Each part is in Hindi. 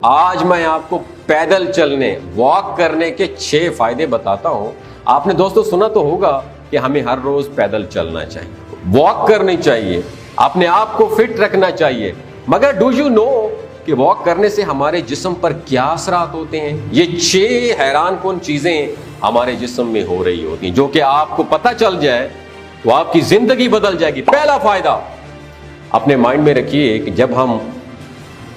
आज मैं आपको पैदल चलने वॉक करने के 6 फायदे बताता हूं। आपने दोस्तों सुना तो होगा कि हमें हर रोज पैदल चलना चाहिए, वॉक करनी चाहिए, अपने आप को फिट रखना चाहिए। मगर डू यू नो कि वॉक करने से हमारे जिस्म पर क्या असरात होते हैं? ये 6 हैरान कुन चीजें हमारे जिस्म में हो रही होती हैं, जो कि आपको पता चल जाए तो आपकी जिंदगी बदल जाएगी। पहला फायदा अपने माइंड में रखिए कि जब हम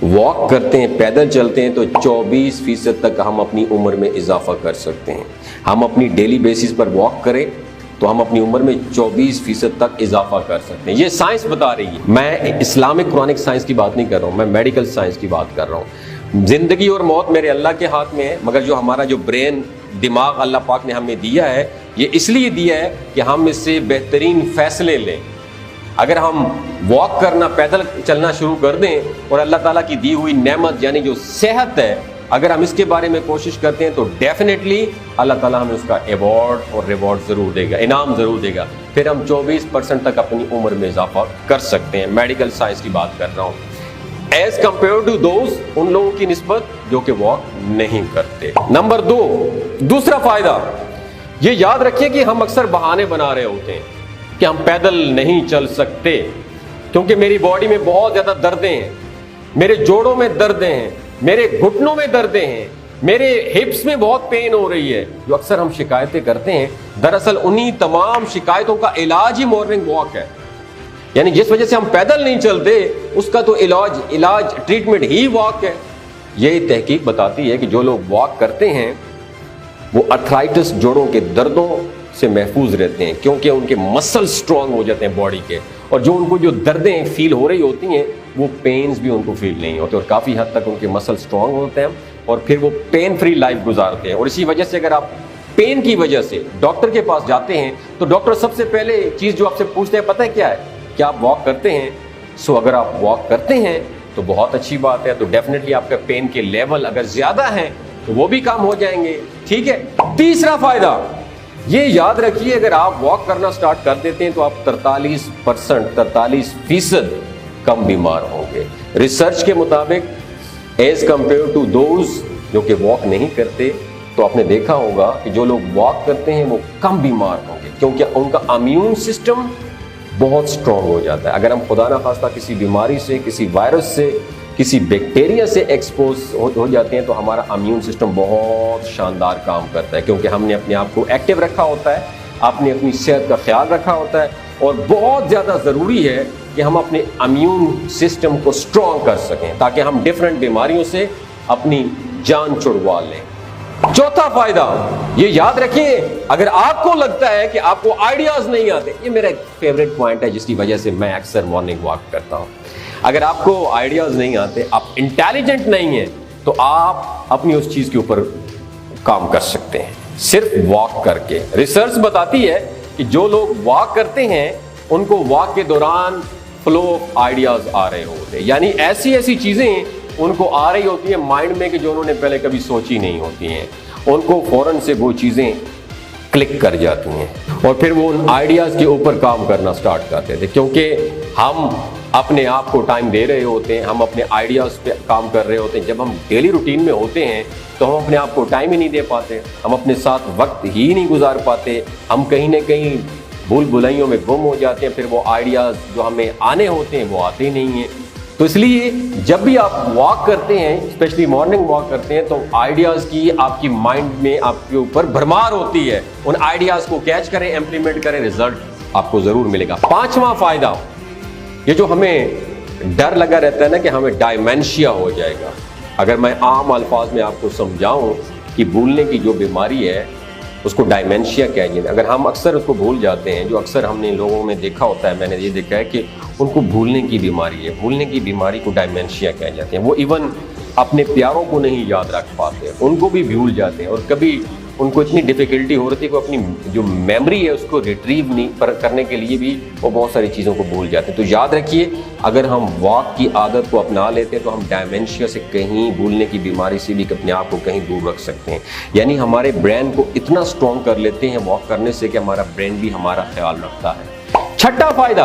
वॉक करते हैं, पैदल चलते हैं, तो 24% तक हम अपनी उम्र में इजाफा कर सकते हैं। हम अपनी डेली बेसिस पर वॉक करें तो हम अपनी उम्र में 24% तक इजाफा कर सकते हैं। ये साइंस बता रही है। मैं इस्लामिक क्रॉनिक साइंस की बात नहीं कर रहा हूँ, मैं मेडिकल साइंस की बात कर रहा हूँ। जिंदगी और मौत मेरे अल्लाह के हाथ में है, मगर जो हमारा जो ब्रेन दिमाग अल्लाह पाक ने हमें दिया है, ये इसलिए दिया है कि हम इससे बेहतरीन फैसले लें। अगर हम वॉक करना, पैदल चलना शुरू कर दें और अल्लाह ताला की दी हुई नेमत यानी जो सेहत है, अगर हम इसके बारे में कोशिश करते हैं तो डेफिनेटली अल्लाह ताला हमें उसका अवार्ड और रिवॉर्ड ज़रूर देगा, इनाम ज़रूर देगा। फिर हम 24% तक अपनी उम्र में इजाफा कर सकते हैं। मेडिकल साइंस की बात कर रहा हूँ, एज कंपेयर टू दोज, उन लोगों की निस्बत जो कि वॉक नहीं करते। नंबर 2, दूसरा फायदा ये याद रखिए कि हम अक्सर बहाने बना रहे होते हैं कि हम पैदल नहीं चल सकते क्योंकि मेरी बॉडी में बहुत ज्यादा दर्दें हैं, मेरे जोड़ों में दर्दें हैं, मेरे घुटनों में दर्दें हैं, मेरे हिप्स में बहुत पेन हो रही है। जो अक्सर हम शिकायतें करते हैं, दरअसल उन्हीं तमाम शिकायतों का इलाज ही मॉर्निंग वॉक है। यानी जिस वजह से हम पैदल नहीं चलते उसका तो इलाज ट्रीटमेंट ही वॉक है। यही तहकीक बताती है कि जो लोग वॉक करते हैं वो अर्थराइटिस, जोड़ों के दर्दों से महफूज रहते हैं, क्योंकि उनके मसल स्ट्रांग हो जाते हैं बॉडी के, और जो उनको जो दर्दें फील हो रही होती हैं वो पेन्स भी उनको फील नहीं होते, और काफ़ी हद तक उनके मसल स्ट्रांग होते हैं और फिर वो पेन फ्री लाइफ गुजारते हैं। और इसी वजह से अगर आप पेन की वजह से डॉक्टर के पास जाते हैं तो डॉक्टर सबसे पहले चीज़ जो आपसे पूछते हैं पता है क्या है? क्या आप वॉक करते हैं? सो अगर आप वॉक करते हैं तो बहुत अच्छी बात है, तो डेफिनेटली आपका पेन के लेवल अगर ज़्यादा है तो वो भी कम हो जाएंगे। ठीक है। तीसरा फायदा ये याद रखिए, अगर आप वॉक करना स्टार्ट कर देते हैं तो आप 43% कम बीमार होंगे। रिसर्च के मुताबिक एज कंपेयर टू दोज जो कि वॉक नहीं करते, तो आपने देखा होगा कि जो लोग वॉक करते हैं वो कम बीमार होंगे, क्योंकि उनका इम्यून सिस्टम बहुत स्ट्रांग हो जाता है। अगर हम खुदा ना खास्ता किसी बीमारी से, किसी वायरस से, किसी बैक्टीरिया से एक्सपोज हो जाते हैं तो हमारा इम्यून सिस्टम बहुत शानदार काम करता है, क्योंकि हमने अपने आप को एक्टिव रखा होता है, आपने अपनी सेहत का ख्याल रखा होता है। और बहुत ज़्यादा ज़रूरी है कि हम अपने इम्यून सिस्टम को स्ट्रॉन्ग कर सकें ताकि हम डिफरेंट बीमारियों से अपनी जान छुड़वा लें। चौथा फायदा ये याद रखिए, अगर आपको लगता है कि आपको आइडियाज नहीं आते, ये मेरा एक फेवरेट पॉइंट है जिसकी वजह से मैं अक्सर मॉर्निंग वॉक करता हूँ। अगर आपको आइडियाज नहीं आते, आप इंटेलिजेंट नहीं हैं, तो आप अपनी उस चीज के ऊपर काम कर सकते हैं सिर्फ वॉक करके। रिसर्च बताती है कि जो लोग वॉक करते हैं उनको वॉक के दौरान फ्लो ऑफ आइडियाज आ रहे होते हैं, यानी ऐसी ऐसी चीजें उनको आ रही होती है माइंड में कि जो उन्होंने पहले कभी सोची नहीं होती हैं। उनको फौरन से वो चीजें क्लिक कर जाती हैं और फिर वो उन आइडियाज के ऊपर काम करना स्टार्ट करते थे, क्योंकि हम अपने आप को टाइम दे रहे होते हैं, हम अपने आइडियाज पे काम कर रहे होते हैं। जब हम डेली रूटीन में होते हैं तो हम अपने आप को टाइम ही नहीं दे पाते, हम अपने साथ वक्त ही नहीं गुजार पाते, हम कहीं ना कहीं भूल भुलैयों में गुम हो जाते हैं। फिर वो आइडियाज जो हमें आने होते हैं वो आते ही नहीं हैं। तो इसलिए जब भी आप वॉक करते हैं, स्पेशली मॉर्निंग वॉक करते हैं, तो आइडियाज़ की आपकी माइंड में आपके ऊपर भरमार होती है। उन आइडियाज़ को कैच करें, इम्प्लीमेंट करें, रिजल्ट आपको ज़रूर मिलेगा। पांचवा फायदा, ये जो हमें डर लगा रहता है ना कि हमें डायमेंशिया हो जाएगा, अगर मैं आम अल्फाज में आपको समझाऊं कि भूलने की जो बीमारी है उसको डायमेंशिया कहिए। अगर हम अक्सर उसको भूल जाते हैं, जो अक्सर हमने लोगों में देखा होता है, मैंने ये देखा है कि उनको भूलने की बीमारी है, भूलने की बीमारी को डायमेंशिया कह जाते हैं। वो इवन अपने प्यारों को नहीं याद रख पाते, उनको भी भूल जाते हैं, और कभी उनको इतनी डिफ़िकल्टी हो रही है कि वो अपनी जो मेमोरी है उसको रिट्रीव नहीं करने के लिए भी वो बहुत सारी चीज़ों को भूल जाते हैं। तो याद रखिए, अगर हम वॉक की आदत को अपना लेते हैं तो हम डायमेंशिया से कहीं, भूलने की बीमारी से भी अपने आप को कहीं दूर रख सकते हैं। यानी हमारे ब्रेन को इतना स्ट्रॉन्ग कर लेते हैं वॉक करने से कि हमारा ब्रेन भी हमारा ख्याल रखता है। छठा फायदा,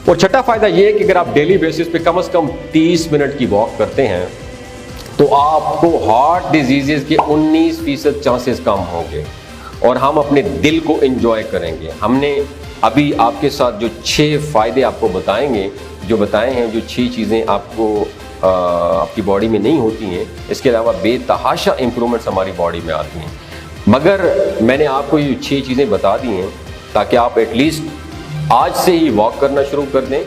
और छठा फायदा ये है कि अगर आप डेली बेसिस पे कम से कम 30 मिनट की वॉक करते हैं तो आपको हार्ट डिजीजेस के 19% चांसेस कम होंगे और हम अपने दिल को एंजॉय करेंगे। हमने अभी आपके साथ जो 6 फायदे आपको बताएंगे, जो बताए हैं, जो 6 चीज़ें आपको आपकी बॉडी में नहीं होती हैं, इसके अलावा बेतहाशा इंप्रूवमेंट्स हमारी बॉडी में आती हैं। मगर मैंने आपको ये 6 चीज़ें बता दी हैं ताकि आप एटलीस्ट आज से ही वॉक करना शुरू कर दें।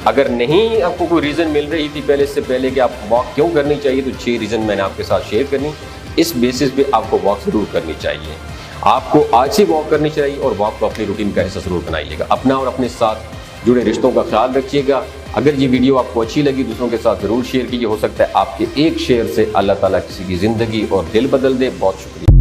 अगर नहीं आपको कोई रीज़न मिल रही थी पहले से पहले कि आप वॉक क्यों करनी चाहिए, तो 6 रीज़न मैंने आपके साथ शेयर करनी। इस बेसिस पे आपको वॉक ज़रूर करनी चाहिए। आपको आज से वॉक करनी चाहिए और वॉक को अपनी रूटीन का हिस्सा ज़रूर बनाइएगा। अपना और अपने साथ जुड़े रिश्तों का ख्याल रखिएगा। अगर ये वीडियो आपको अच्छी लगी, दूसरों के साथ ज़रूर शेयर कीजिए। हो सकता है आपके एक शेयर से अल्लाह ताला किसी की ज़िंदगी और दिल बदल दे। बहुत शुक्रिया।